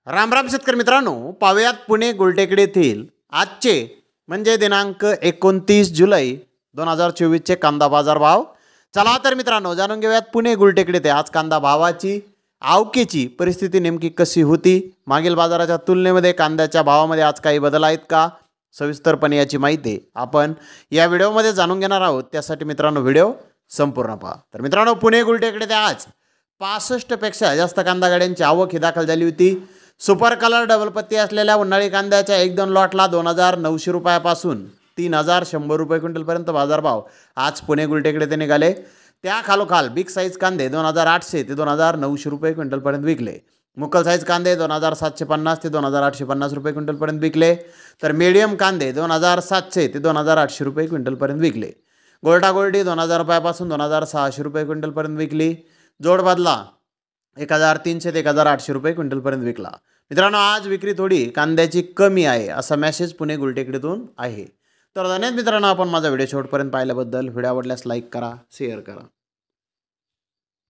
राम राम शेतकरी मित्रांनो, पाहुयात पुणे गुलटेकडी येथील आजचे म्हणजे दिनांक 29 जुलै 2024चे कांदा बाजार भाव. चला तर मित्रांनो जाणून घेऊयात पुणे गुलटेकडी ते आज कांदा भावाची आवकेची परिस्थिती नेमकी कशी होती, मागील बाजाराच्या तुलनेमध्ये कांद्याच्या भावामध्ये आज काही बदल आहेत का, सविस्तरपणे याची माहिती आपण या व्हिडिओमध्ये जाणून घेणार आहोत. त्यासाठी मित्रांनो व्हिडिओ संपूर्ण पहा. तर मित्रांनो पुणे गुलटेकडी ते आज 65 पेक्षा जास्त कांदा गाड्यांची आवक ही दाखल झाली होती. सुपर कलर डबल पत्ती असलेल्या उन्हाळी कांद्याच्या 1-2 लॉटला 2,900 रुपयापासून 3,100 रुपये क्विंटलपर्यंत बाजारभाव आज पुणे गुलटेकडे ते निघाले. त्या खालोखाल बिग साईज कांदे 2,800 ते 2,900 रुपये क्विंटलपर्यंत विकले. मुकल साईज कांदे 2,750 ते 2,850 रुपये क्विंटलपर्यंत विकले. तर मीडियम कांदे 2,700 ते 2,800 रुपये क्विंटलपर्यंत विकले. गोल्टा गोल्डी 2,000 रुपयापासून 2,600 रुपये क्विंटलपर्यंत विकली. जोड बदला 1,300 ते 1,800 रुपये क्विंटलपर्यंत विकला. मित्रांनो आज विक्री थोडी कांद्याची कमी आहे असा मेसेज पुणे गुलटेकडीतून आहे. तर धन्यवाद मित्रांनो, आपण माझा व्हिडिओ शेवटपर्यंत पाहिल्याबद्दल. व्हिडिओ आवडल्यास लाईक करा, शेअर करा.